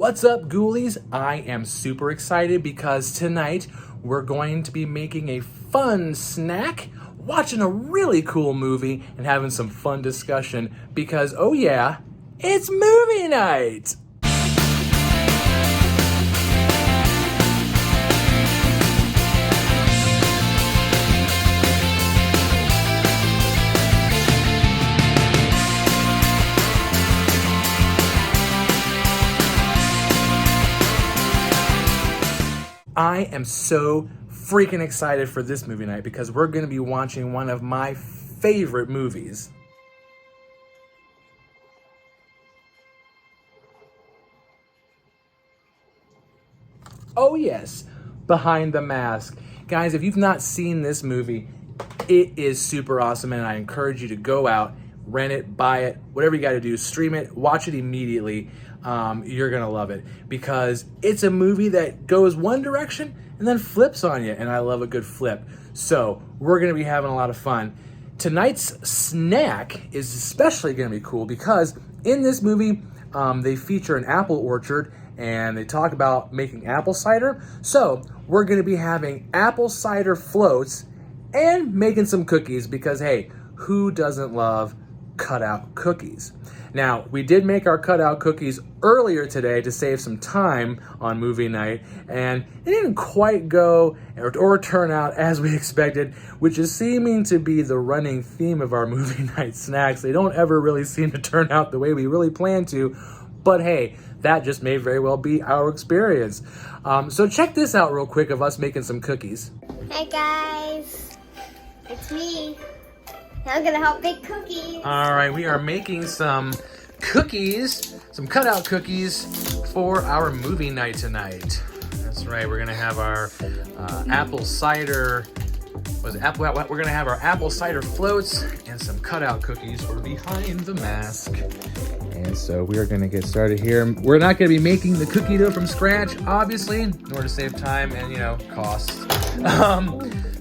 What's up, ghoulies? I am super excited because tonight we're going to be making a fun snack, watching a really cool movie, and having some fun discussion because, oh yeah, it's movie night! I am so freaking excited for this movie night because we're going to be watching one of my favorite movies. Oh yes, Behind the Mask. Guys, if you've not seen this movie, it is super awesome and I encourage you to go out, rent it, buy it, whatever you got to do, stream it, watch it immediately. You're gonna love it because it's a movie that goes one direction and then flips on you, and I love a good flip. So we're gonna be having a lot of fun. Tonight's snack is especially gonna be cool because in this movie they feature an apple orchard and they talk about making apple cider. So we're gonna be having apple cider floats and making some cookies because hey, who doesn't love cutout cookies? Now, we did make our cutout cookies earlier today to save some time on movie night, and it didn't quite go or turn out as we expected, which is seeming to be the running theme of our movie night snacks. They don't ever really seem to turn out the way we really plan to, but hey, that just may very well be our experience. So check this out real quick of us making some cookies. Hey guys, it's me. I'm gonna help bake cookies. All right, we are making some cookies, some cutout cookies for our movie night tonight. That's right, we're gonna have our apple cider, we're gonna have our apple cider floats and some cutout cookies for Behind the Mask. And so we are gonna get started here. We're not gonna be making the cookie dough from scratch, obviously, in order to save time and, costs.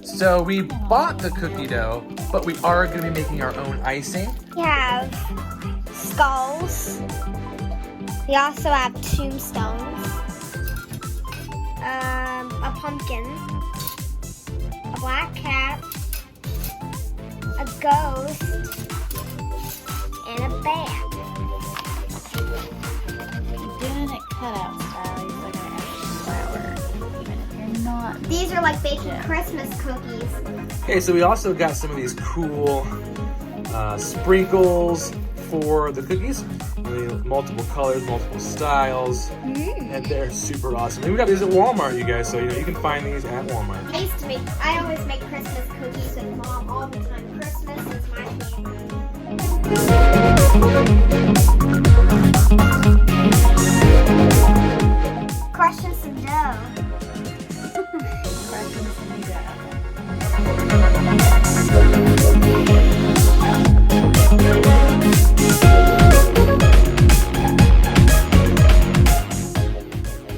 So we bought the cookie dough, but we are going to be making our own icing. We have skulls. We also have tombstones. A pumpkin. A black cat. A ghost. And a bat. Doing it cutout style, you're like an extra flour. Even if you're not. These are like baking Christmas cookies. Okay, so we also got some of these cool sprinkles for the cookies. Multiple colors, multiple styles, and they're super awesome. And we got these at Walmart, you guys, so you can find these at Walmart. I always make Christmas cookies with Mom all the time. Christmas is my favorite. Crushing some dough.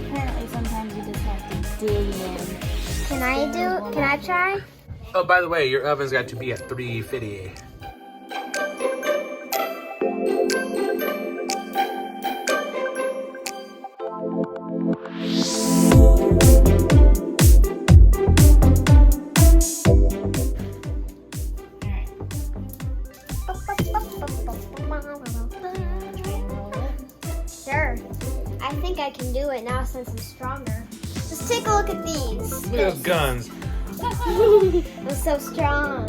Apparently sometimes you just have to dig in. Can I try? Oh, by the way, your oven's got to be at 350. Sure. I think I can do it now since I'm stronger. Just take a look at these. Look at those guns. I'm so strong.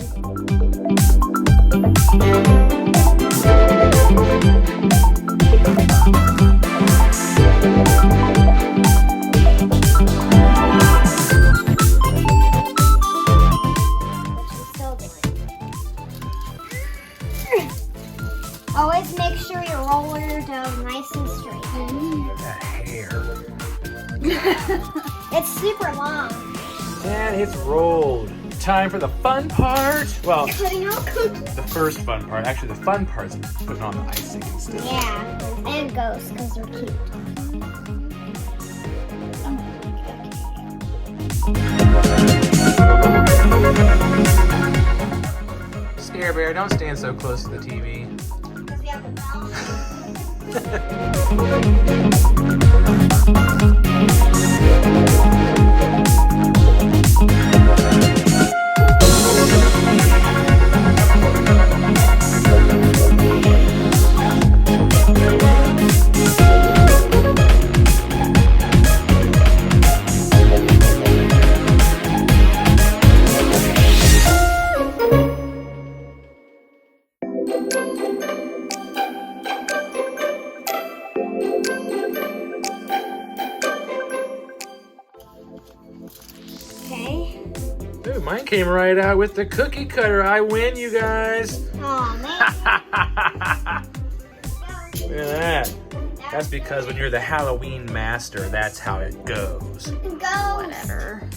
Always make sure you roll your dough nice and straight. That hair. It's super long. And it's rolled. Time for the fun part. Well, Putting out cookies. the first fun part. Actually, the fun part's putting on the icing instead. Yeah, and ghosts because they're cute. Scare Bear, don't stand so close to the TV. Because we have the bell. mine came right out with the cookie cutter. I win, you guys. Oh man. Look at that. That's because when you're the Halloween master, that's how it goes. Go. Whatever.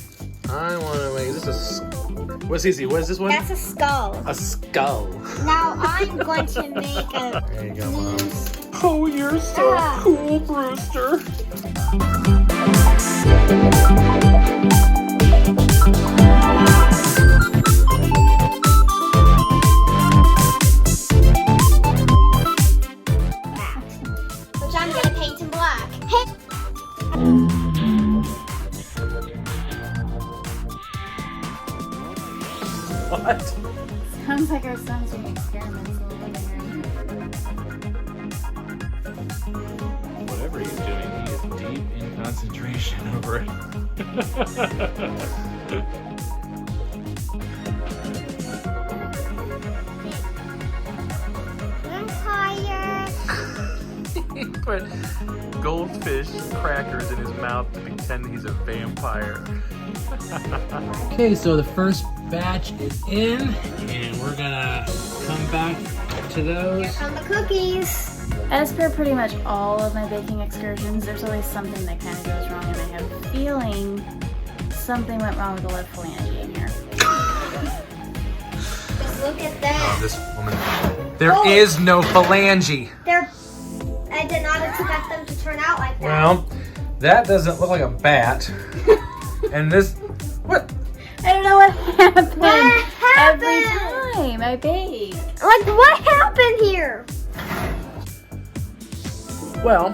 I want to make, is this a, what's easy? What is this one? That's a skull. A skull. Now I'm going to make a There you go, Mom. loose. Oh, you're so Ah. cool, Brewster. Which I'm going to paint in black. Hey. What? Sounds like our son's doing experiments in the living room. Whatever he's doing, he is deep in concentration over it. Vampire. He put goldfish crackers in his mouth to pretend he's a vampire. Okay, so the first batch is in, and we're gonna come back to Here those. come the cookies. As per pretty much all of my baking excursions, there's always something that kind of goes wrong, and I have a feeling something went wrong with the lead phalange in here. Just look at Oh, that. this woman. There is no phalange. I did not expect them to turn out like that. Well, that doesn't look like a bat. And this, what? I don't know what happened. What Every happened? time I bake. Like, what happened here? Well,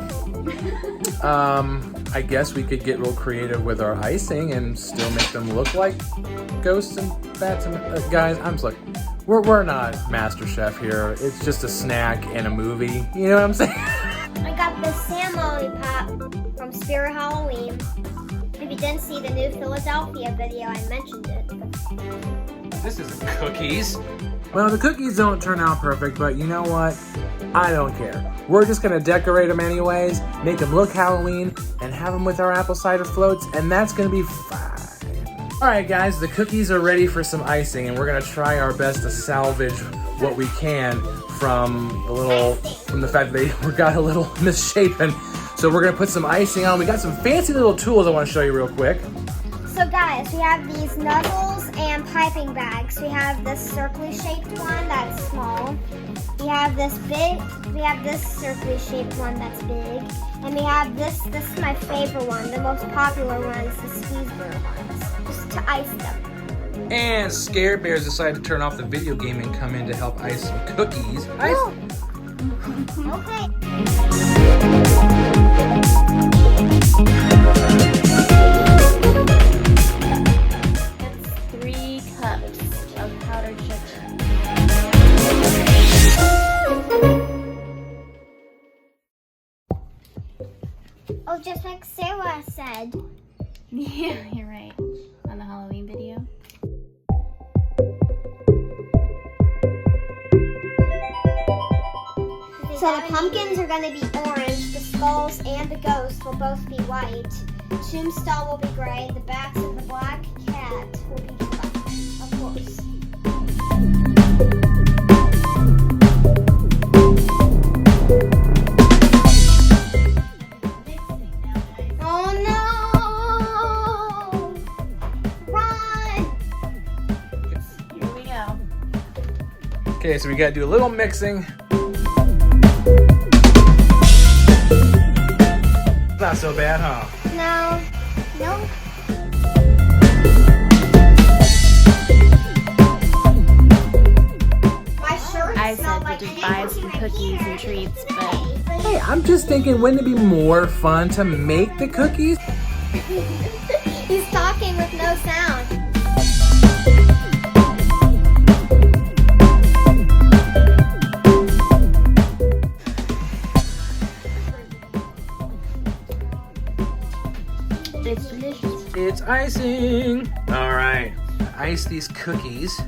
I guess we could get real creative with our icing and still make them look like ghosts and bats and guys. I'm just like, we're not Master Chef here. It's just a snack and a movie. You know what I'm saying? I got this Sam lollipop from Spirit Halloween. If you didn't see the new Philadelphia video, I mentioned it. This isn't cookies. Well, the cookies don't turn out perfect, but you know what? I don't care. We're just gonna decorate them anyways, make them look Halloween, and have them with our apple cider floats, and that's gonna be fine. All right, guys, the cookies are ready for some icing, and we're gonna try our best to salvage what we can from the fact that they got a little misshapen. So we're gonna put some icing on. We got some fancy little tools I wanna show you real quick. So guys, we have these nuzzles and piping bags. We have this circly shaped one that's small. We have this circly shaped one that's big. And we have this is my favorite one. The most popular one is the squeeze bear ones. Just to ice them. And Scare Bears decided to turn off the video game and come in to help ice some cookies. Ice. Okay. It's 3 cups of powdered sugar. Oh, just like Sarah said. Yeah, you're right. On the Halloween video. So the pumpkins are going to be orange, the skulls and the ghosts will both be white, Tombstone will be gray, the bats and the black cat will be black, of course. Oh no! Run! Here we go. Okay, so we gotta do a little mixing. Not so bad, huh? No. Nope. My shirt I smelled said like to just buy some cookies and treats, but Hey, I'm just thinking, wouldn't it be more fun to make the cookies? He's talking with no sound. it's delicious. It's icing. All right, ice these cookies,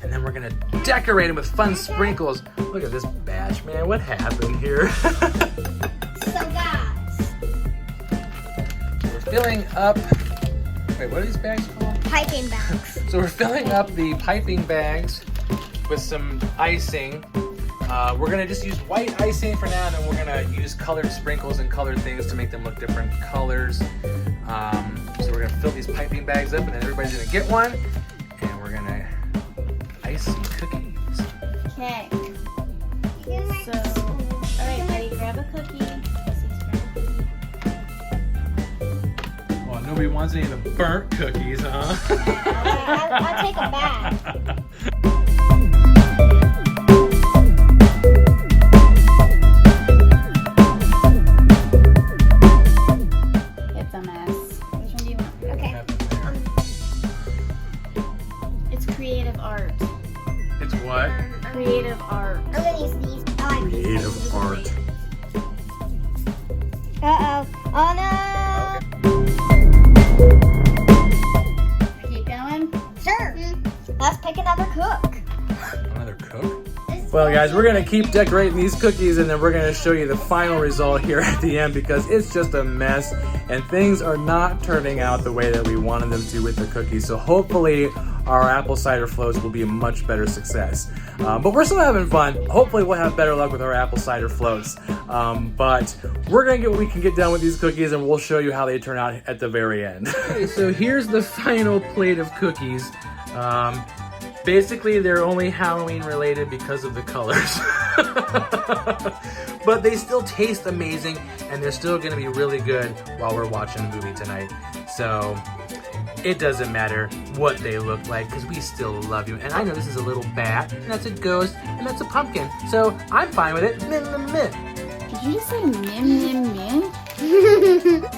and then we're gonna decorate them with fun sprinkles. Look at this batch, man. What happened here? So guys, We're filling up Wait, what are these bags called? Piping bags. So we're filling up the piping bags with some icing. We're gonna just use white icing for now, and then we're gonna use colored sprinkles and colored things to make them look different colors. So we're gonna fill these piping bags up, and then everybody's gonna get one, and we're gonna ice some cookies. Okay. So, all right, Betty, grab a cookie. Well, nobody wants any of the burnt cookies, huh? I'll take a bag. It's a mess. Which one do you want? Okay. It's creative art. It's what? Creative art. I'm gonna use these. I like these. Creative art. Uh-oh. Oh no! Keep going. Sure. Let's pick another cook. Another cook? Well, guys, we're gonna keep decorating these cookies, and then we're gonna show you the final result here at the end, because it's just a mess and things are not turning out the way that we wanted them to with the cookies. So hopefully our apple cider floats will be a much better success. But we're still having fun. Hopefully we'll have better luck with our apple cider floats. But we're gonna get what we can get done with these cookies, and we'll show you how they turn out at the very end. Okay, so here's the final plate of cookies. Basically, they're only Halloween related because of the colors. But they still taste amazing, and they're still gonna be really good while we're watching the movie tonight. So it doesn't matter what they look like, because we still love you. And I know this is a little bat, and that's a ghost, and that's a pumpkin. So I'm fine with it. Min, min, min. Did you just say min, min, min?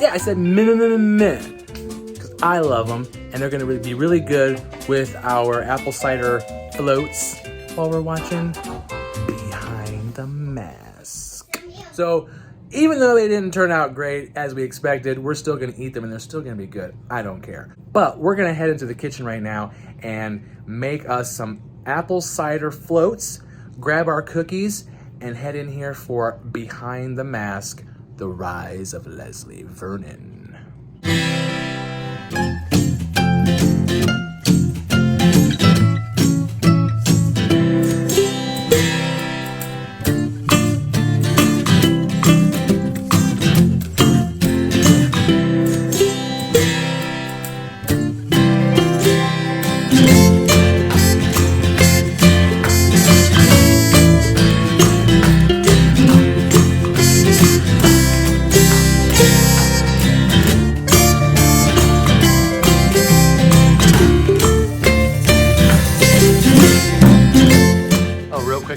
Yeah, I said min, min, min. Because I love them, and they're gonna be really good with our apple cider floats while we're watching Behind the Mask. So even though they didn't turn out great as we expected, we're still gonna eat them, and they're still gonna be good. I don't care. But we're gonna head into the kitchen right now and make us some apple cider floats, grab our cookies, and head in here for Behind the Mask, The Rise of Leslie Vernon.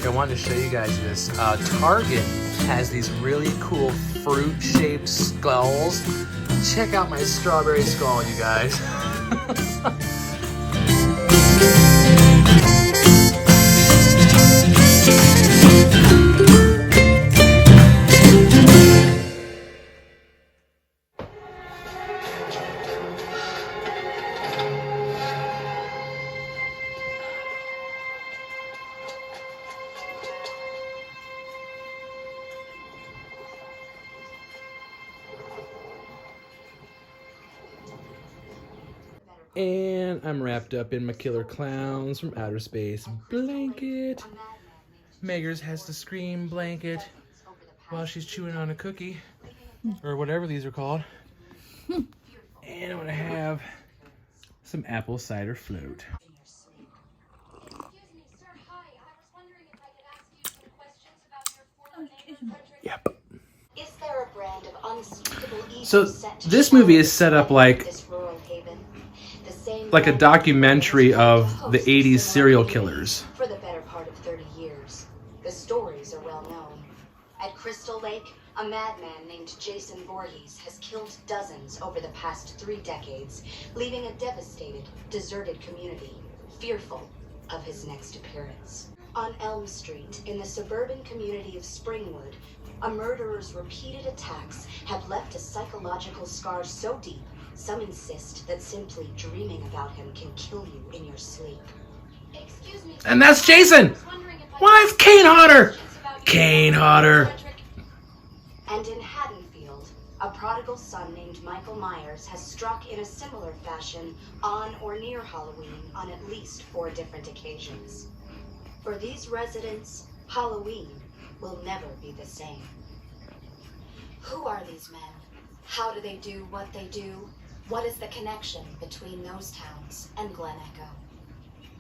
I wanted to show you guys this. Target has these really cool fruit-shaped skulls. Check out my strawberry skull, you guys. And I'm wrapped up in my killer clowns from outer space blanket. Meggers has the scream blanket while she's chewing on a cookie, or whatever these are called. And I'm gonna have some apple cider float. Yep. Is there a brand of unspeakable evil So set to this show movie is set up like this rural haven? The same a brand documentary of the hosts 80s similar serial media killers. For the better part of 30 years. The stories are well known. At Crystal Lake, a madman named Jason Voorhees has killed dozens over the past 3 decades, leaving a devastated, deserted community, fearful of his next appearance. On Elm Street, in the suburban community of Springwood, a murderer's repeated attacks have left a psychological scar so deep, some insist that simply dreaming about him can kill you in your sleep. Excuse me. And that's Jason! Why is Kane Hodder? Kane Hodder. And in Haddonfield, a prodigal son named Michael Myers has struck in a similar fashion on or near Halloween on at least 4 different occasions. For these residents, Halloween will never be the same. Who are these men? How do they do what they do? What is the connection between those towns and Glen Echo?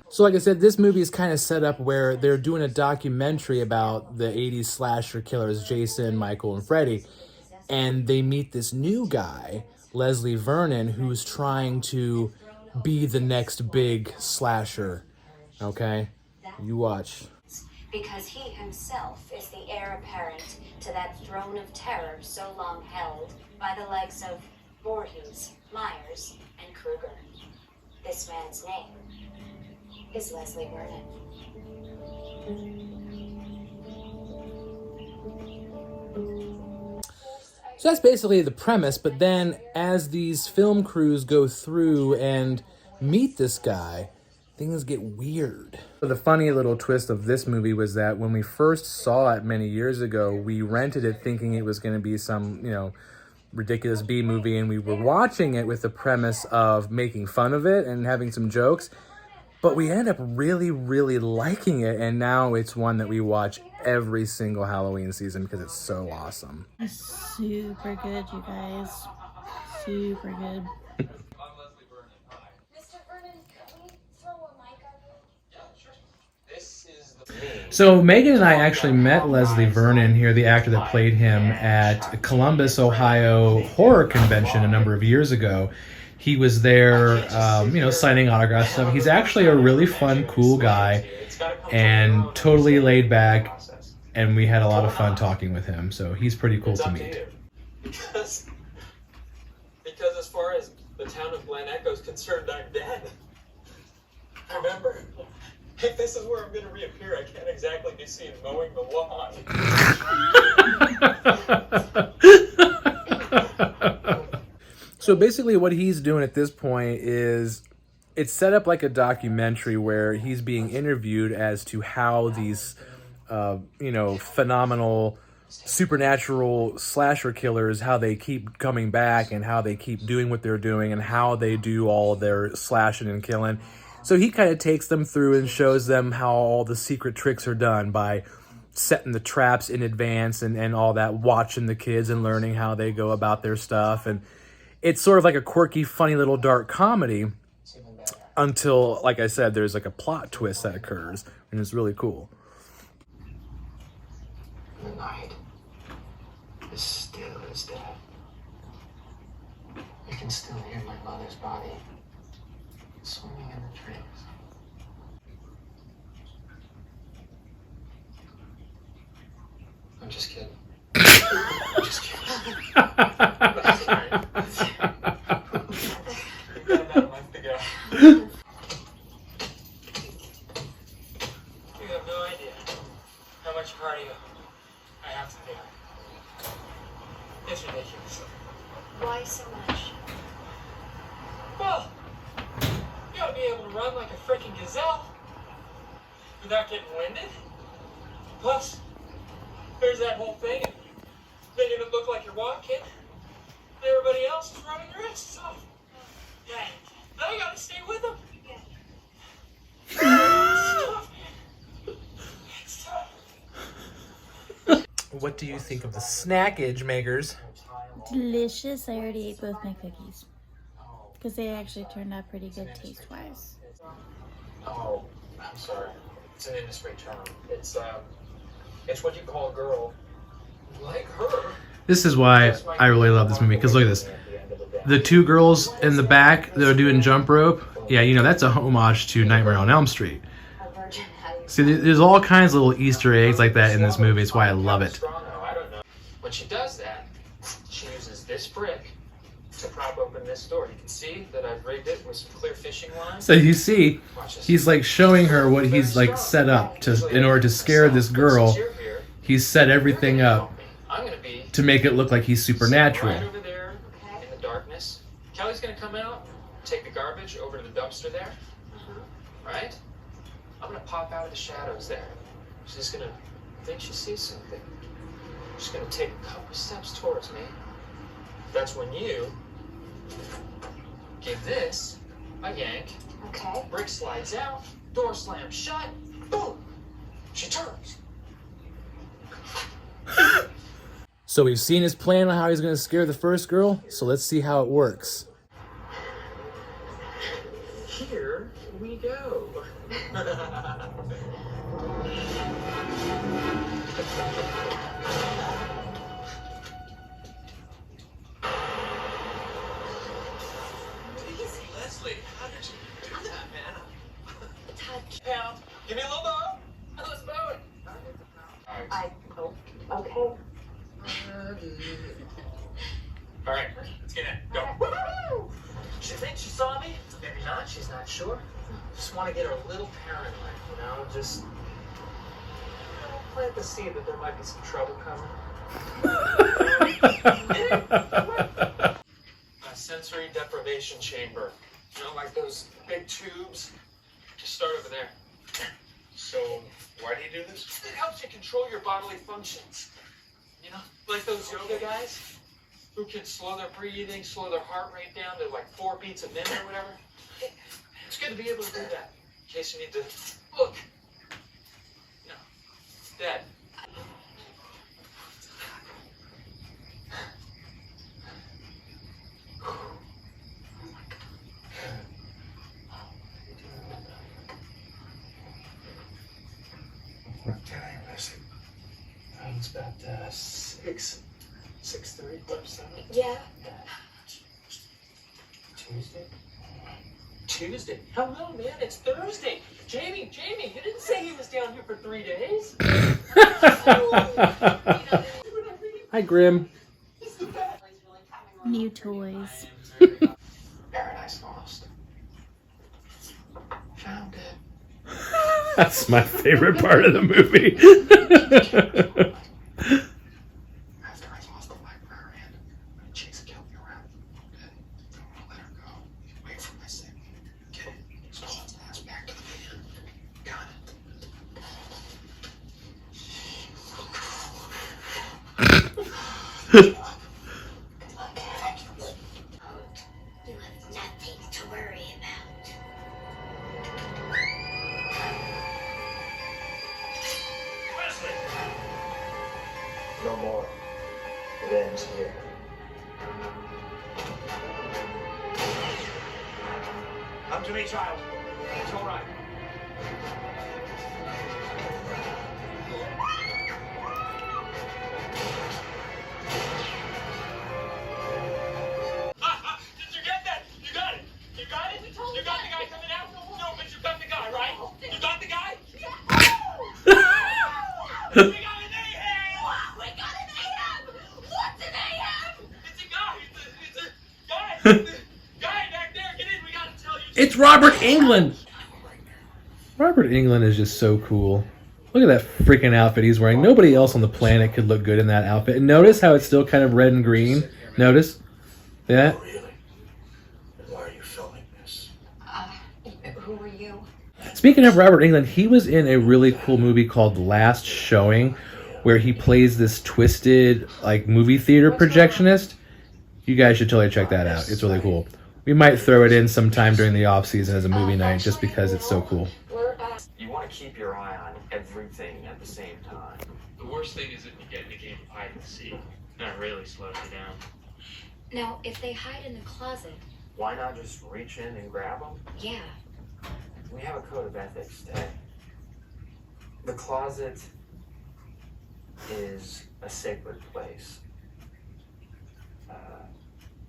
So like I said, this movie is kind of set up where they're doing a documentary about the 80s slasher killers, Jason, Michael, and Freddy. And they meet this new guy, Leslie Vernon, who's trying to be the next big slasher. Okay? You watch. Because he himself is the heir apparent to that throne of terror so long held by the likes of Voorhees, Myers, and Krueger. This man's name is Leslie Vernon. So that's basically the premise, but then as these film crews go through and meet this guy, things get weird. So the funny little twist of this movie was that when we first saw it many years ago, we rented it thinking it was going to be some, ridiculous B movie, and we were watching it with the premise of making fun of it and having some jokes, but we ended up really, really liking it, and now it's one that we watch every single Halloween season because it's so awesome. It's super good, you guys. Super good. So Megan and I actually met Leslie Vernon here, the actor that played him, at Columbus, Ohio horror convention a number of years ago. He was there, signing autographs and stuff. He's actually a really fun, cool guy and totally laid back, and we had a lot of fun talking with him. So he's pretty cool to meet. Because as far as the town of Glen Echo is concerned, I'm dead. Remember? If this is where I'm going to reappear, I can't exactly be seen mowing the lawn. So basically what he's doing at this point is it's set up like a documentary where he's being interviewed as to how these, phenomenal supernatural slasher killers, how they keep coming back and how they keep doing what they're doing and how they do all their slashing and killing. So he kind of takes them through and shows them how all the secret tricks are done by setting the traps in advance and all that, watching the kids and learning how they go about their stuff. And it's sort of like a quirky, funny little dark comedy until, like I said, there's like a plot twist that occurs, and it's really cool. The night is still as death. I can still hear my mother's body swimming in the trees. I'm just kidding. I'm just kidding. That's right. We got about a month to go. You have no idea how much cardio I have to do. It's ridiculous. Why so much? Well, you gotta be able to run like a freaking gazelle without getting winded. Plus, there's that whole thing of making it look like you're walking, and everybody else is running their asses off. Yeah. Now I gotta stay with them. It's tough, man. It's tough. What do you think of the snackage makers? Delicious. I already ate both my cookies because they actually turned out pretty good taste-wise. Oh, I'm sorry. It's an industry term. It's what you call a girl like her. This is why I really love this movie, because look at this. The two girls in the back that are doing jump rope, yeah, that's a homage to Nightmare on Elm Street. See, there's all kinds of little Easter eggs like that in this movie. It's why I love it. When she does that, she uses this brick to prop open this door. You can see that I've rigged it with some clear fishing lines. So you see, he's like showing her what he's like set up to in order to scare this girl. He's set everything up to make it look like he's supernatural. Right over there in the darkness. Kelly's gonna come out, take the garbage over to the dumpster there. Right? I'm gonna pop out of the shadows there. She's gonna think she sees something. She's gonna take a couple steps towards me. That's when you give this a yank. Okay. Brick slides out, door slams shut, boom, she turns. So we've seen his plan on how he's going to scare the first girl, so let's see how it works. Here we go. Easy, Leslie. How did you do that, man? Touch. Pound. Give me a little bow. Let's bow it. Okay. All right, let's get in. Go. Woo-hoo! She thinks she saw me. Maybe not. She's not sure. Just want to get her a little paranoid, you know? Just plant the seed that there might be some trouble coming. A sensory deprivation chamber. You know, like those big tubes. Just start over there. So, why do you do this? It helps you control your bodily functions. You know, like those yoga guys who can slow their breathing, slow their heart rate down to like 4 beats a minute or whatever. It's good to be able to do that in case you need to look. No, Dad. Dang, Leslie. It's about 6:30, about 7. Yeah. Tuesday? Hello, man. It's Thursday. Jamie, you didn't say he was down here for 3 days. Hi, Grim. New toys. Paradise Lost. Found it. That's my favorite part of the movie. After I lost the librarian, Chase killed me around. Don't want to let her go. Wait for my signal. Get it? So hold his ass back to the van. Got it. You have nothing to worry about. Leslie! No more revenge here. Come to me, child. It's all right. Did you get that? You got it. You got it? You got the guy coming out? No, but you got the guy, right? You got the guy? We got an A-ham! We got an AM! What's an AM? It's a guy. It's a guy. Guy back there. Get in. We gotta tell you. It's Robert Englund. Robert Englund is just so cool. Look at that freaking outfit he's wearing. Nobody else on the planet could look good in that outfit. And notice how it's still kind of red and green. Notice that? Really? Why are you filming this? Who are you? Speaking of Robert Englund, he was in a really cool movie called Last Showing, where he plays this twisted, like, movie theater projectionist. You guys should totally check that out. It's really cool. We might throw it in sometime during the off season as a movie night, just because it's so cool. You want to keep your eye on everything at the same time. The worst thing is if you get in a game of hide and seek. That really slows you down. Now, if they hide in the closet, Why not just reach in and grab them? yeah. We have a code of ethics today. The closet is a sacred place.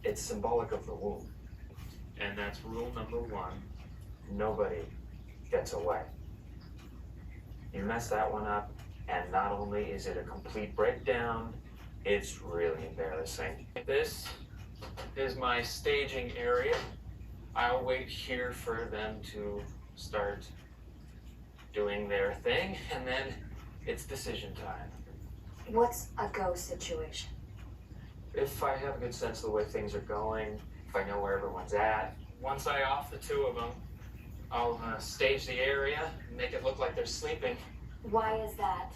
It's symbolic of the womb. And that's rule number 1. Nobody gets away. You mess that one up, and not only is it a complete breakdown, it's really embarrassing. This is my staging area. I'll wait here for them to start doing their thing, and then it's decision time. What's a go situation? If I have a good sense of the way things are going, if I know where everyone's at, Once I off the 2 of them, I'll stage the area, make it look like they're sleeping. Why is that?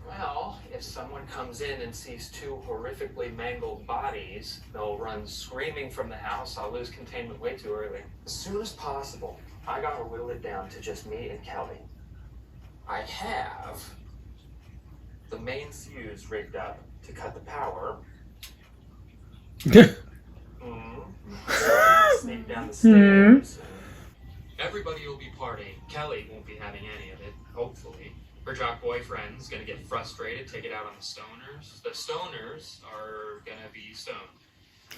Well, if someone comes in and sees two horrifically mangled bodies, they'll run screaming from the house. I'll lose containment way too early. As soon as possible, I gotta whittle it down to just me and Kelly. I have the main fuse rigged up to cut the power. Sneak down the stairs. Everybody will be partying. Kelly won't be having any of it, hopefully. Her jock boyfriend's gonna get frustrated, take it out on the stoners. The stoners are gonna be stoned.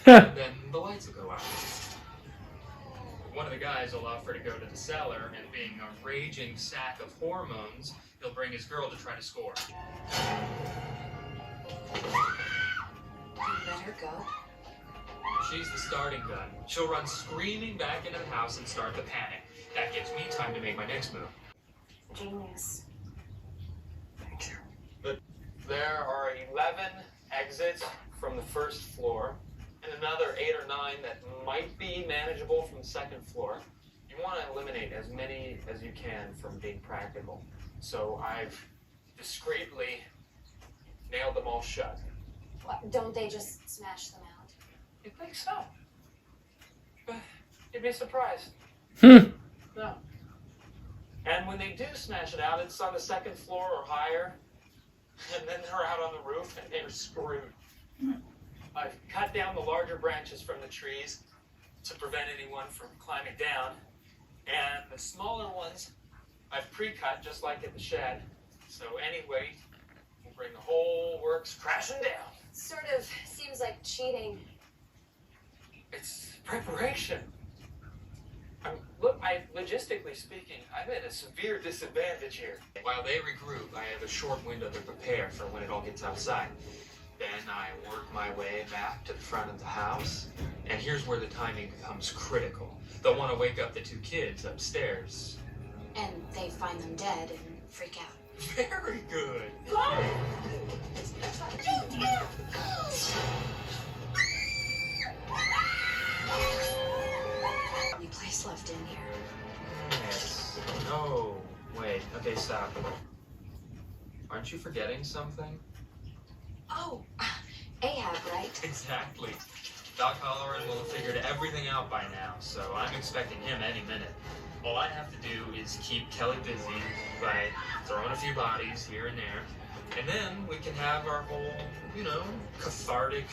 And then the lights will go out. One of the guys will offer to go to the cellar, and being a raging sack of hormones, he'll bring his girl to try to score. You better go. She's the starting gun. She'll run screaming back into the house and start the panic. That gives me time to make my next move. Genius. Thank you. But there are 11 exits from the first floor, and another 8 or 9 that might be manageable from the second floor. You want to eliminate as many as you can from being practical. So I've discreetly nailed them all shut. What, don't they just smash them out? You think so? But you'd be surprised. No. And when they do smash it out, it's on the second floor or higher. And then they're out on the roof and they're screwed. I've cut down the larger branches from the trees to prevent anyone from climbing down. And the smaller ones I've pre-cut just like at the shed. So anyway, we'll bring the whole works crashing down. Sort of seems like cheating. It's preparation. Logistically speaking, I'm at a severe disadvantage here. While they regroup, I have a short window to prepare for when it all gets outside. Then I work my way back to the front of the house, and here's where the timing becomes critical. They'll want to wake up the 2 kids upstairs. And they find them dead and freak out. Very good. Any place left in here. Yes. No. Wait. Okay, stop. Aren't you forgetting something? Oh, Ahab, right? Exactly. Doc Halloran will have figured everything out by now, so I'm expecting him any minute. All I have to do is keep Kelly busy by throwing a few bodies here and there, and then we can have our whole, cathartic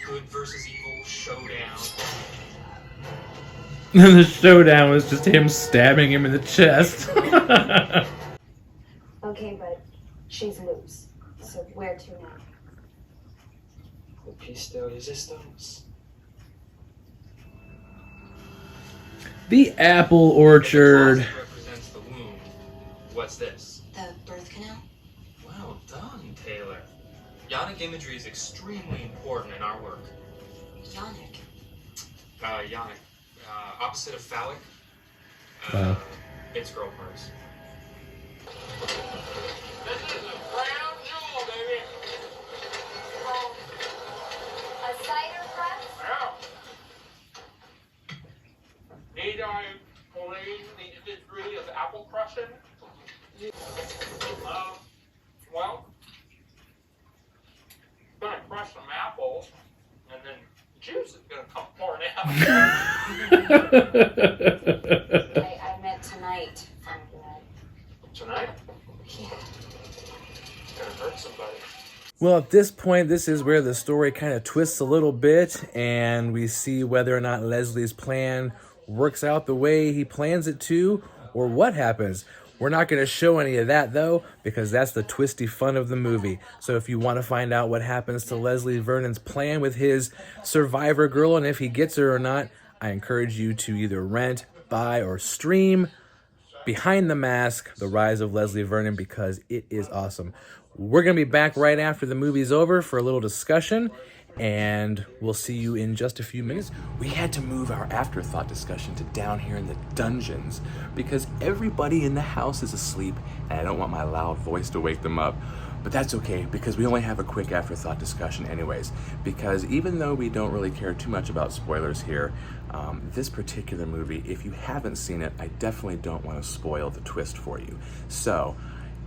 good versus evil showdown. And the showdown was just him stabbing him in the chest. Okay, but she's loose. So where to now? The piece de resistance. The apple orchard. The closet represents the womb. What's this? The birth canal? Well done, Taylor. Yonic imagery is extremely important in our work. Yonic. Yonic. Opposite of phallic. It's girl parts. This is a crown jewel, baby. A cider press? Yeah. Need I explain the imagery of apple crushing? Well, gonna crush some apples, and then juice is gonna come pouring out. I meant tonight. Tonight? Yeah. Gonna hurt somebody. Well, at this point, this is where the story kind of twists a little bit, and we see whether or not Leslie's plan works out the way he plans it to, or what happens. We're not going to show any of that, though, because that's the twisty fun of the movie. So if you want to find out what happens to Leslie Vernon's plan with his survivor girl, and if he gets her or not, I encourage you to either rent, buy, or stream Behind the Mask, The Rise of Leslie Vernon, because it is awesome. We're going to be back right after the movie's over for a little discussion, and we'll see you in just a few minutes. We had to move our afterthought discussion to down here in the dungeons because everybody in the house is asleep, and I don't want my loud voice to wake them up. But that's okay, because we only have a quick afterthought discussion anyways, because even though we don't really care too much about spoilers here, this particular movie, if you haven't seen it, I definitely don't want to spoil the twist for you. So,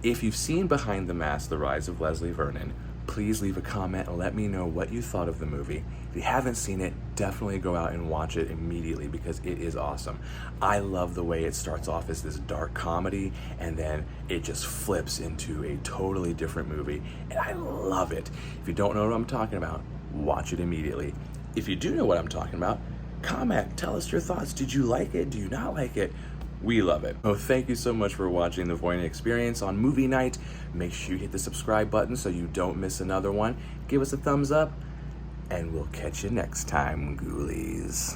If you've seen Behind the Mask, The Rise of Leslie Vernon, please leave a comment and let me know what you thought of the movie. If you haven't seen it, definitely go out and watch it immediately because it is awesome. I love the way it starts off as this dark comedy and then it just flips into a totally different movie, and I love it. If you don't know what I'm talking about, watch it immediately. If you do know what I'm talking about, comment, tell us your thoughts. Did you like it? Do you not like it? We love it. Oh, thank you so much for watching The Voynick Experience on movie night. Make sure you hit the subscribe button so you don't miss another one. Give us a thumbs up, and we'll catch you next time, ghoulies.